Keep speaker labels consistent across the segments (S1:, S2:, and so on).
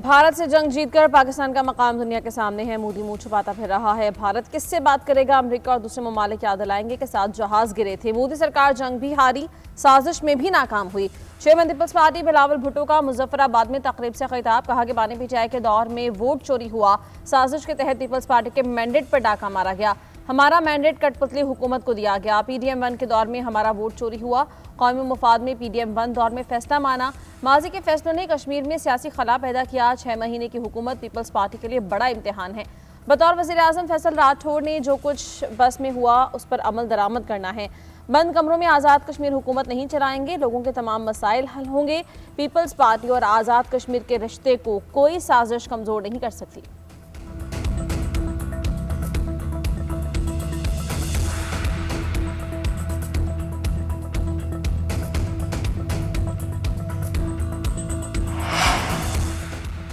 S1: भारत से जंग जीतकर पाकिस्तान का मकाम दुनिया के सामने है। मोदी मुंह छुपाता फिर रहा है। भारत किससे बात करेगा? अमेरिका और दूसरे ममालिक याद दिलाएंगे के साथ जहाज गिरे थे। मोदी सरकार जंग भी हारी, साजिश में भी नाकाम हुई। Chairman Peoples Party Bilawal Bhutto का मुजफ्फराबाद में तकरीब से खिताब। कहा कि बानी पीटीआई के दौर में वोट चोरी हुआ। साजिश के तहत पीपल्स पार्टी के मैंडेट पर डाका मारा गया। हमारा मैंडेट कठपुतली हुकूमत को दिया गया। पीडीएम 1 के दौर में हमारा वोट चोरी हुआ। कौमी मुफाद में पीडीएम 1 दौर में फैसला माना। माजी के फैसलों ने कश्मीर में सियासी खला पैदा किया। 6 महीने की हुकूमत पीपल्स पार्टी के लिए बड़ा इम्तिहान है। बतौर वज़ीर आज़म फैसल राठौर ने जो कुछ बस में हुआ उस पर अमल दरामद करना है। बंद कमरों में आज़ाद कश्मीर हुकूमत नहीं चलाएंगे। लोगों के तमाम मसाइल हल होंगे। पीपल्स पार्टी और आज़ाद कश्मीर के रिश्ते को कोई साजिश कमज़ोर नहीं कर सकती।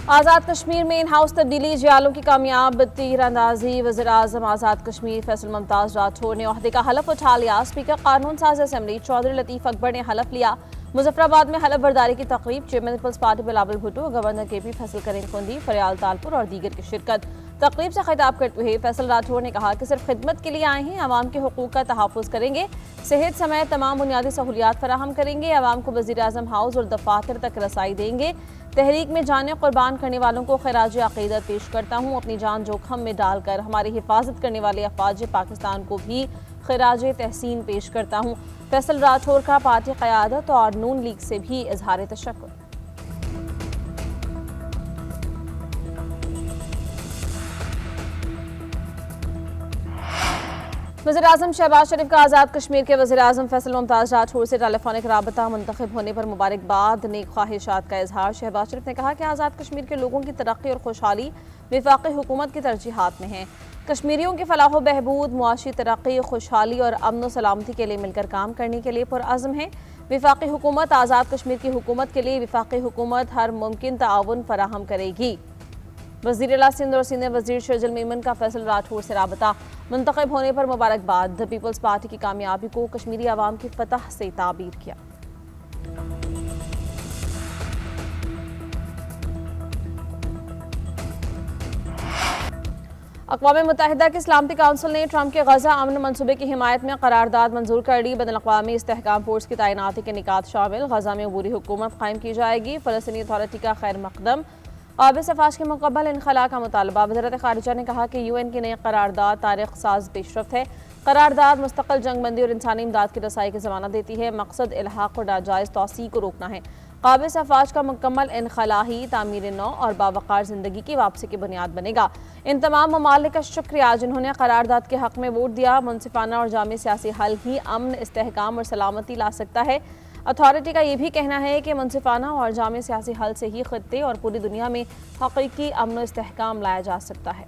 S1: आज़ाद कश्मीर में इन हाउस तब्दीली जियालों की कामयाब तीरंदाजी। वज़ीर आज़म आज़ाद कश्मीर फैसल मुमताज़ राठौर ने ओहदे का हलफ उठा लिया। स्पीकर कानून साज असेंबली चौधरी लतीफ़ अकबर ने हलफ लिया। मुजफ्फराबाद में हलफ बर्दारी की तकरीब। Chairman Peoples Party Bilawal Bhutto, governor K P Faisal Karim Kundi, Faryal Talpur और दीगर की शिरकत। तकरीब से खिताब करते हुए फैसल राठौर ने कहा कि सिर्फ खिदमत के लिए आए हैं। आवाम के हुकूक का तहफ़्फ़ुज़ करेंगे। सेहत समेत तमाम बुनियादी सहूलियात फराहम करेंगे। आवाम को वज़ीर आज़म हाउस और दफातर तक रसाई देंगे। तहरीक में जाने कुर्बान करने वालों को खिराज अक़ीदत पेश करता हूँ। अपनी जान जोखम में डालकर हमारी हिफाजत करने वाले अफ़वाज पाकिस्तान को भी खिराज तहसीन पेश करता हूँ। फैसल राठौर का पार्टी क़यादत और नून लीग से भी इजहार तशक्कुर। वज़ीर आज़म शहबाज शरीफ का आज़ाद कश्मीर के वज़ीर आज़म फैसल मुमताज़ राठौर से टेलीफोनिक राबता मुंतखब होने पर मुबारकबाद नेक ख्वाहिशात का इजहार। शहबाज शरीफ ने कहा कि आज़ाद कश्मीर के लोगों की तरक्की और खुशहाली वफाक़ी हुकूमत की तरजीहात में है। कश्मीरियों की फलाह बहबूद, मुआशी तरक्की, खुशहाली और अमन सलामती के लिए मिलकर काम करने के लिए पुरअज़्म है। वफाक़ी हुकूमत आज़ाद कश्मीर की हुकूमत के लिए वफाक़ी हुकूमत हर मुमकिन ताउन फराहम करेगी। वज़ीर आला सिंध और सीनियर वज़ीर शर्जिल मेमन का फैसल राठौर से राबता मुंतखब होने पर मुबारकबाद। पीपल्स पार्टी की कामयाबी को कश्मीरी आवाम की फतह से ताबीर किया। अक़वाम मुत्तहिदा की सलामती काउंसिल ने ट्रंप के गजा अमन मनसूबे की हिमायत में करारदाद मंजूर कर ली। बैनुल-अक़वामी इस्तेहकाम फोर्स की तैनाती के निकात शामिल। गजा में अबूरी हुकूमत कायम की जाएगी। फ़लस्तीनी अथॉरिटी का खैर मकदम। आब सफाश के मुकम्मल इनखला का मुतालबा। वज़ारत ख़ारिजा ने कहा कि यूएन की नई करारदाद तारीख़ साज पेशरफ्त है। करारदाद मुस्तक़िल जंगबंदी और इंसानी इमदाद की रसाई की ज़मानत देती है। मकसद इल्हाक़ और नाजायज़ तौसी को रोकना है। काबिल सफाश का मुकम्मल इनखला ही तामीर नौ और बावक़ार ज़िंदगी की वापसी की बुनियाद बनेगा। इन तमाम ममालिक का शुक्रिया जिन्होंने करारदाद के हक़ में वोट दिया। मुनसिफ़ाना और जामी सियासी हल ही अमन, इस्तेहकाम और सलामती ला सकता है। अथॉरिटी का ये भी कहना है कि मुनसिफ़ाना और जामी सियासी हल से ही ख़ित्ते और पूरी दुनिया में हक़ीक़ी अमन और इस्तेहकाम लाया जा सकता है।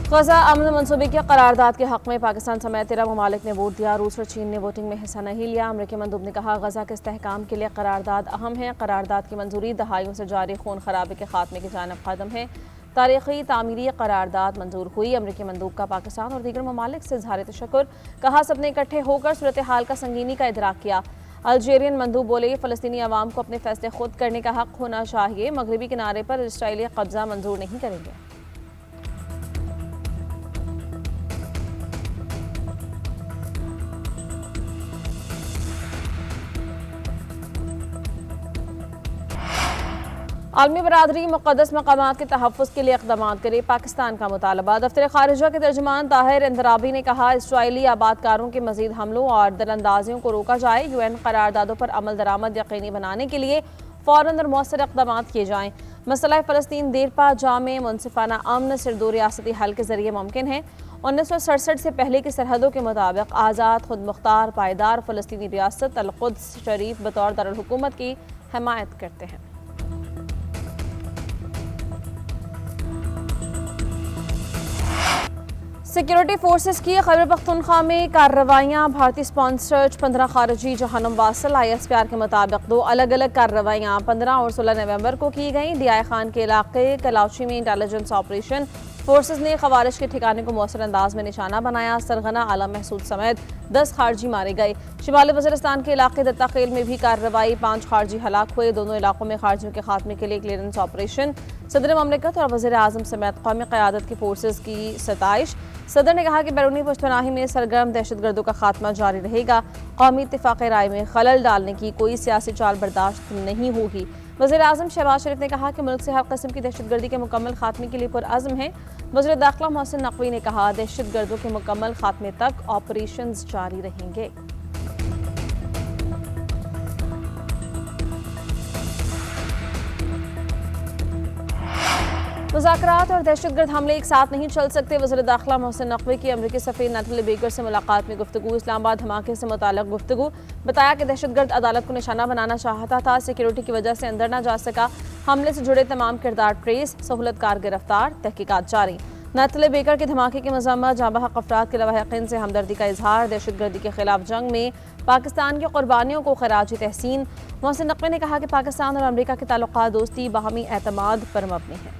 S1: गजा अमन मनसूबे की करारदाद के हक़ में पाकिस्तान समेत 13 ममालिक ने वोट दिया। रूस और चीन ने वोटिंग में हिस्सा नहीं लिया। अमरीकी मंदूब ने कहा गजा के इस्तेहकाम के लिए करारदाद अहम है। करारदाद की मंजूरी दहाइयों से जारी खून खराबे के खात्मे की जानिब कदम है। तारीख़ी तामीरी करारदाद मंजूर हुई। अमरीकी मंदूब का पाकिस्तान और दीगर ममालिक से इज़हार तशक्कुर। कहा सबने इकट्ठे होकर सूरत हाल का संगीनी का इदराक किया। अल्जीरियन मंदूब बोले फ़लस्तीनी अवाम को अपने फैसले खुद करने का हक़ होना चाहिए। मगरबी किनारे पर इसराइली कब्जा मंजूर नहीं करेंगे। आलमी बरादरी मुक़द्दस मक़ामात के तहफ़्फ़ुज़ के लिए इक़दामात करे। पाकिस्तान का मुतालबा। दफ्तर ख़ारिजा के तर्जुमान ताहिर इंदराबी ने कहा इसराइली आबादकारों के मज़ीद हमलों और दरअंदाजियों को रोका जाए। यूएन करारदादों पर अमल दरामद यकीनी बनाने के लिए फ़ौरन और मौसर इक़दामात किए जाएँ। मसला फ़लस्तीन देरपा जामे मुनसिफ़ाना अमन सिर्फ दो रियासती हल के ज़रिए मुमकिन है। 1967 से पहले की सरहदों के मुताबिक आज़ाद, खुद मुख्तार, पायदार फ़लस्तीनी रियासत अल-कुद्स शरीफ बतौर दारुल हुकूमत की हिमायत करते हैं। सिक्योरिटी फोर्सेस की खैबर पख्तूनख्वा में कार्रवाइयाँ। भारतीय स्पॉन्सर्ड 15 खारजी जहानम वासल। ISPR के मुताबिक 2 अलग अलग कार्रवाइयाँ 15 और 16 नवंबर को की गई। DI खान के इलाके कलाची में इंटेलिजेंस ऑपरेशन फोर्सेज ने खवारिश के ठिकाने को मौसर अंदाज में निशाना बनाया। सरगना, आला महसूद समेत 10 खारजी मारे गए। शिमाली वज़ीरिस्तान के इलाके दत्ताखेल में भी कार्रवाई, 5 खारजी हलाक हुए। दोनों इलाकों में खारजियों के खात्मे के लिए क्लियरेंस ऑपरेशन। सदर ममलिकत और वज़ीर आज़म समेत कौमी क़यादत की फोर्सेज की सताइश। सदर ने कहा कि बैरूनी पुश्तनाही में सरगर्म दहशतगर्दों का खात्मा जारी रहेगा। कौमी इत्तिफ़ाक़ राय में खलल डालने की कोई सियासी चाल बर्दाश्त नहीं होगी। वज़ीर आज़म शहबाज शरीफ ने कहा कि मुल्क से हर किस्म की दहशतगर्दी के मुकम्मल खात्मे के लिए पुरअज़्म है। वज़ीर दाखिला मोहसिन नकवी ने कहा, दहशतगर्दों के मुकम्मल खात्मे तक ऑपरेशंस जारी रहेंगे। मुज़ाकरात और दहशतगर्द हमले एक साथ नहीं चल सकते। वज़ीर दाखिला मोहसिन नकवी की अमरीकी सफ़ीर नैथली बेकर से मुलाकात में गुफ्तगू। इस्लामाबाद धमाके से मुताल्लिक़ गुफ्तगू। बताया कि दहशतगर्द अदालत को निशाना बनाना चाहता था, सिक्योरिटी की वजह से अंदर न जा सका। हमले से जुड़े तमाम किरदार ट्रेस, सहूलतकार गिरफ्तार, तहकीकात जारी। नैथली बेकर के धमाके की मज़म्मत, जाँ बहक अफराद के लवाहिकीन से हमदर्दी का इजहार। दहशतगर्दी के खिलाफ जंग में पाकिस्तान की कुर्बानियों को खराज तहसीन। मोहसिन नकवी ने कहा कि पाकिस्तान और अमरीका के ताल्लुकात दोस्ती, बाहमी एतमाद पर मबनी है।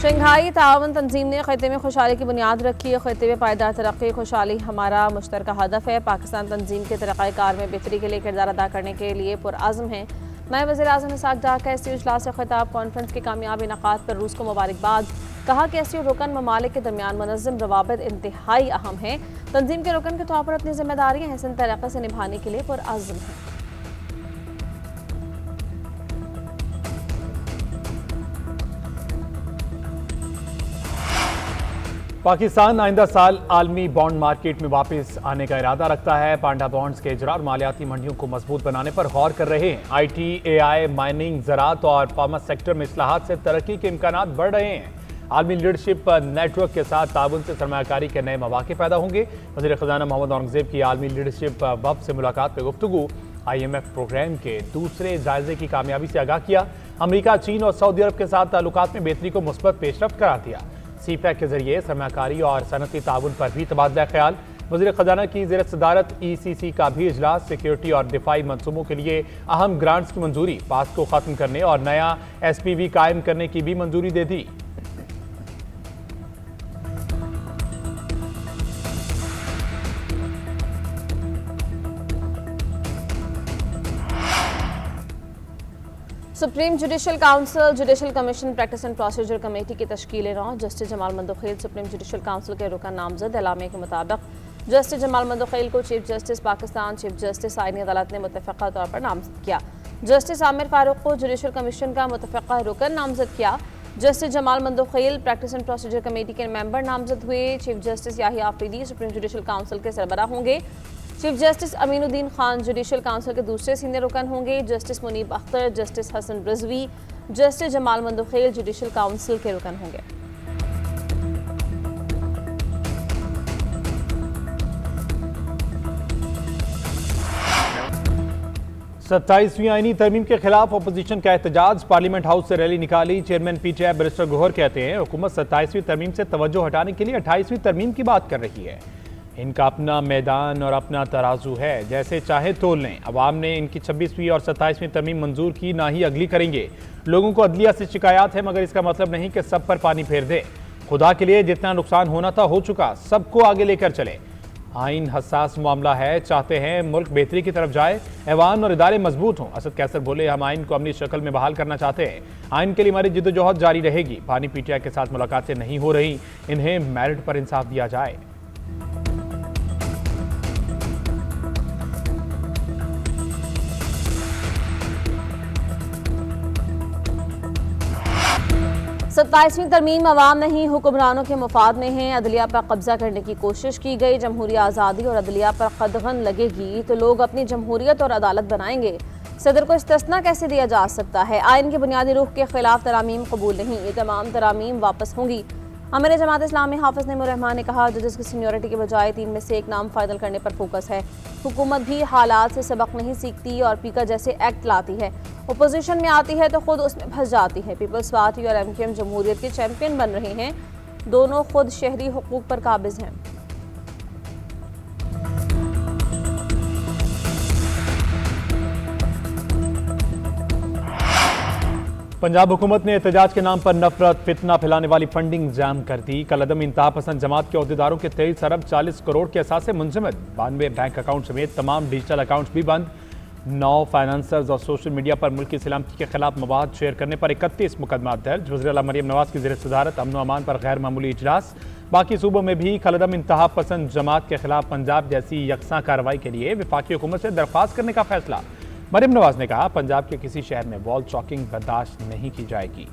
S1: शंघाई ताउन तंजीम ने खिते में खुशहाली की बुनियाद रखी है। खिते में पायदार तरक्की, खुशहाली हमारा मुश्तरका हदफ है। पाकिस्तान तंजीम के तरक्कार में बेहतरी के लिए किरदार अदा करने के लिए पुरअज़्म है। नए वज़ीर आज़म इसाक डार का एससीओ इजलास से खिताब। कॉन्फ्रेंस के कामयाब इनेकाद पर रूस को मुबारकबाद। कहा कि एससीओ रुकन ममालिक के दरमियान मुनज़्ज़म रवाबित इंतहाई अहम है। तंजीम के रुकन के तौर पर अपनी जिम्मेदारियाँ हसन तरीक़े से निभाने के लिए पुरअज़्म है।
S2: पाकिस्तान आइंदा साल आलमी बॉन्ड मार्केट में वापस आने का इरादा रखता है। पांडा बॉन्ड्स के इजरा और मालियाती मंडियों को मजबूत बनाने पर गौर कर रहे हैं। IT, AI, माइनिंग, ज़राअत और फार्मा सेक्टर में इस्लाहात से तरक्की के इम्कानात बढ़ रहे हैं। आलमी लीडरशिप नेटवर्क के साथ ताउन से सरमायाकारी के नए मौके पैदा होंगे। वज़ीर ख़ज़ाना मोहम्मद औरंगज़ेब की आलमी लीडरशिप वफ़द से मुलाकात पर गुफ्तगू। IMF प्रोग्राम के दूसरे जायजे की कामयाबी से आगाह किया। अमरीका, चीन और सऊदी अरब के साथ ताल्लुकात में बेहतरी को मुस्बत पेशरफ्त करार दिया। CPEC के जरिए सरमायाकारी और सनती ताउन पर भी तबादला ख्याल। वज़ीर ख़ज़ाना की ज़ेर सदारत ECC का भी इजलास। सिक्योरिटी और दिफाई मनसूबों के लिए अहम ग्रांट्स की मंजूरी। पास को ख़त्म करने और नया SPV कायम करने की भी मंजूरी दे दी।
S1: Supreme judicial council judicial commission practice and procedure committee की तश्कील नौ। Justice Jamal Mandokhail supreme judicial council के रुकन नामजद। एलामे के मुताबिक जस्टिस जमाल मंदोखेल को chief justice Pakistan, chief justice आईनी अदालत ने मुतफ़क़ा तौर पर नामजद किया। जस्टिस आमिर फारूक को जुडिशल कमीशन का मुतफ़क़ा रुकन नामजद किया। Justice Jamal Mandokhel practice and procedure committee के मेंबर नामजद हुए। Chief justice Yahya Afridi supreme judicial council के सरबराह होंगे। Chief justice Aminuddin Khan judicial council के दूसरे सीनियर रुकन होंगे। Justice Munib Akhtar, justice Hasan Rizvi, justice Jamal Mandokhel judicial council के रुकन होंगे।
S2: 27वीं आईनी तरमीम के खिलाफ अपोजिशन का एहतजाज। पार्लियामेंट हाउस से रैली निकाली। चेयरमैन PTI बैरिस्टर गौहर कहते हैं हुकूमत 27वीं तरमीम से तवज्जो हटाने के लिए 28वीं तरमीम की बात कर रही है। इनका अपना मैदान और अपना तराजू है, जैसे चाहे तोल लें। अवाम ने इनकी 26वीं और 27वीं तरमीम मंजूर की, ना ही अगली करेंगे। लोगों को अदलिया से शिकायत है, मगर इसका मतलब नहीं कि सब पर पानी फेर दे। खुदा के लिए जितना नुकसान होना था हो चुका, सबको आगे लेकर चले। आइन हसास मामला है, चाहते हैं मुल्क बेहतरी की तरफ जाए, ऐवान और इदारे मजबूत हों। असद कैसर बोले, हम आइन को अपनी शक्ल में बहाल करना चाहते हैं। आइन के लिए हमारी जिद्दोजहद जारी रहेगी। पानी PTI के साथ मुलाकातें नहीं हो रही, इन्हें मेरिट पर इंसाफ दिया जाए।
S1: सत्ताईसवीं तरमीम अवाम नहीं हुक्मरानों के मुफाद में है। अदलिया पर कब्जा करने की कोशिश की गई। जमहूरी आज़ादी और अदलिया पर कदगन लगेगी तो लोग अपनी जमहूरियत और अदालत बनाएंगे। सदर को इस्तिस्ना कैसे दिया जा सकता है? आइन की बुनियादी रूह के खिलाफ तरामीम कबूल नहीं, ये तमाम तरामीम वापस होंगी। अमीर जमात इस्लामी हाफिज नईमुर्रहमान ने कहा, जजेस की सीनियरिटी के बजाय 3 में से एक नाम फाइनल करने पर फोकस है। हुकूमत भी हालात से सबक नहीं सीखती और पीका जैसे एक्ट लाती है। अपोजिशन में आती है तो खुद उसमें फंस जाती है। पीपल्स पार्टी और MQM जमहूरियत के चैंपियन बन रहे हैं। दोनों खुद शहरी हुकूक पर काबिज हैं।
S2: पंजाब हुकूमत ने एहतजाज के नाम पर नफरत फितना फैलाने वाली फंडिंग जाम कर दी। कलअदम इंतहा पसंद जमात के अहदेदारों के 23 अरब 40 करोड़ के असासे मुंजमद, 92 बैंक अकाउंट समेत तमाम डिजिटल अकाउंट्स भी बंद। 9 फाइनेंसर्स और सोशल मीडिया पर मुल्क की सलामती के खिलाफ मवाद शेयर करने पर 31 मुकदमा दर्ज। वज़ीर-ए-आला मरियम नवाज की ज़ेर सदारत अमन व अमान पर गैर मामूली इजलास। बाकी सूबों में भी कलअदम इंतहा पसंद जमात के खिलाफ पंजाब जैसी यकसा कार्रवाई के लिए वफाकी हुकूमत से दरख्वास्त करने का फैसला। मरियम नवाज ने कहा, पंजाब के किसी शहर में वॉल चॉकिंग बर्दाश्त नहीं की जाएगी।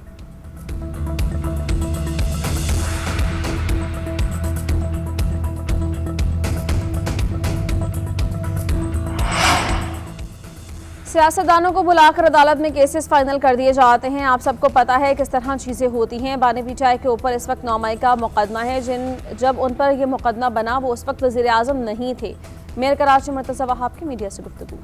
S1: सियासतदानों को बुलाकर अदालत में केसेस फाइनल कर दिए जाते हैं। आप सबको पता है किस तरह चीज़ें होती हैं। बानी पीचाई के ऊपर इस वक्त 9 मई का मुकदमा है। जब उन पर यह मुकदमा बना वो उस वक्त वज़ीर आज़म नहीं थे। मेयर कराची मुर्तज़ा वहाब की मीडिया से गुफ्तगू।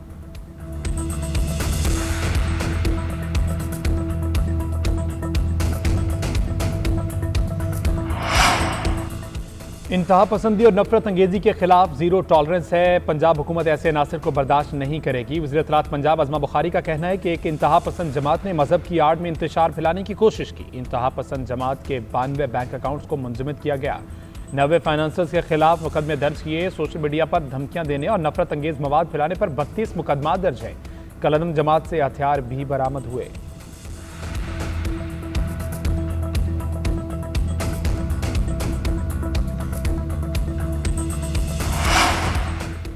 S2: इंतहा पसंदी और नफरत अंगेजी के खिलाफ जीरो टॉलरेंस है। पंजाब हुकूमत ऐसे अनासर को बर्दाश्त नहीं करेगी। वज़ीर इत्तलात पंजाब अज़मा बुखारी का कहना है कि एक इंतहा पसंद जमात ने मजहब की आड़ में इंतशार फैलाने की कोशिश की। इंतहा पसंद जमात के 92 बैंक अकाउंट्स को मुंजमद किया गया। 90 फाइनेंसर्स के खिलाफ मुकदमे दर्ज किए। सोशल मीडिया पर धमकियां देने और नफरत अंगेज मवाद फैलाने पर 32 मुकदमा दर्ज है। कलअदम जमात से हथियार भी बरामद हुए।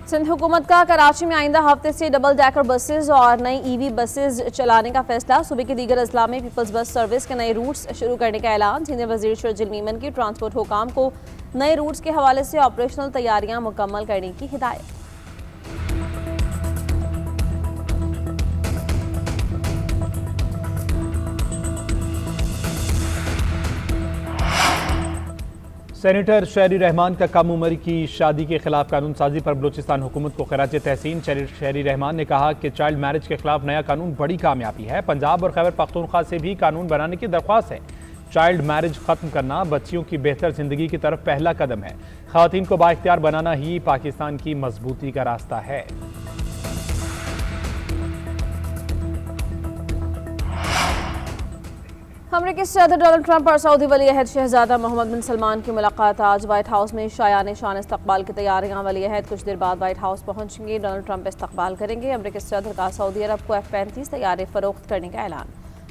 S1: सिंध हुकूमत का कराची में आइंदा हफ्ते से डबल डेकर बसेज और नई ईवी बसेज चलाने का फैसला। सूबे के दीगर अजला में पीपल्स बस सर्विस के नए रूट्स शुरू करने का ऐलान। सीनियर वजीर शर्जील मीमन की ट्रांसपोर्ट हुकाम को नए रूट्स के हवाले से ऑपरेशनल तैयारियां मुकम्मल करने की हिदायत।
S2: सेनेटर शहरी रहमान का कम उम्र की शादी के खिलाफ कानून साजी पर बलूचिस्तान हुकूमत को खराज तहसीन। शहरी रहमान ने कहा कि चाइल्ड मैरिज के खिलाफ नया कानून बड़ी कामयाबी है। पंजाब और खैबर पख्तूनख्वा से भी कानून बनाने की दरख्वास्त है। चाइल्ड मैरिज खत्म करना बच्चियों की बेहतर जिंदगी की तरफ पहला कदम है। खवातीन को बाइख्तियार बनाना ही पाकिस्तान की मजबूती का रास्ता है।
S1: अमेरिकी सदर डोनाल्ड ट्रंप और सऊदी वली अहद शहजादा मोहम्मद बिन सलमान की मुलाकात आज। व्हाइट हाउस में शायान शान इस्तकबाल की तैयारियां। वली अहद कुछ देर बाद व्हाइट हाउस पहुंचेंगे। डोनाल्ड ट्रंप इस्तकबाल करेंगे। अमेरिकी सदर का सऊदी अरब को F-35 तैयारे फरोख्त करने का ऐलान।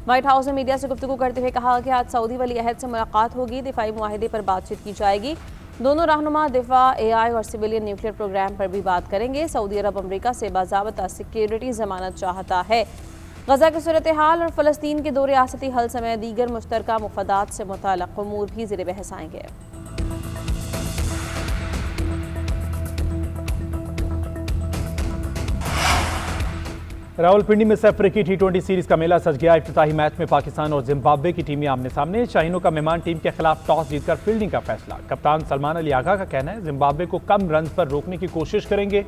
S1: व्हाइट हाउस ने मीडिया से गुफ्तगू करते हुए कहा कि आज सऊदी वली अहद से मुलाकात होगी। दिफाई मुआहिदे पर बातचीत की जाएगी। दोनों रहनुमा दिफा, AI और सिविलियन न्यूक्लियर प्रोग्राम पर भी बात करेंगे। सऊदी अरब अमेरिका से बाज़ाबता सिक्योरिटी जमानत चाहता है। गजा की सूरत हाल और फ़लस्तीन के 2 रियासती हल समेत दीगर मुश्तरका मुफादात से मुताल्लिक़ उमूर भी ज़ेर बहस आएंगे।
S2: रावलपिंडी में सैफ अफ्रीकी T20 सीरीज का मेला सज गया। इफ्तिताही मैच में पाकिस्तान और जिम्बाब्वे की टीमें आमने सामने। शाहीनों का मेहमान टीम के खिलाफ टॉस जीतकर फील्डिंग का फैसला। कप्तान सलमान अली आगा का कहना है, जिम्बाब्वे को कम रन पर रोकने की कोशिश करेंगे।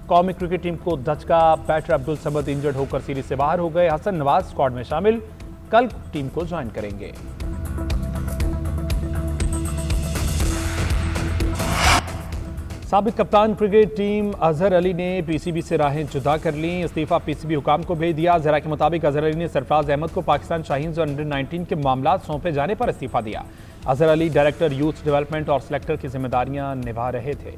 S2: कौमी क्रिकेट टीम को धचका। बैटर अब्दुल समद इंजर्ड होकर सीरीज से बाहर हो गए। हसन नवाज स्क्वाड में शामिल, कल टीम को ज्वाइन करेंगे। साबिक कप्तान क्रिकेट टीम अजहर अली ने PCB से राहें जुदा कर ली। इस्तीफा PCB हुकाम को भेज दिया। जरा के मुताबिक अजहर अली ने सरफराज अहमद को पाकिस्तान शाहीन्स और अंडर-19 के मामला सौंपे जाने पर इस्तीफा दिया। Azhar Ali director youth development और सिलेक्टर की जिम्मेदारियां निभा रहे थे।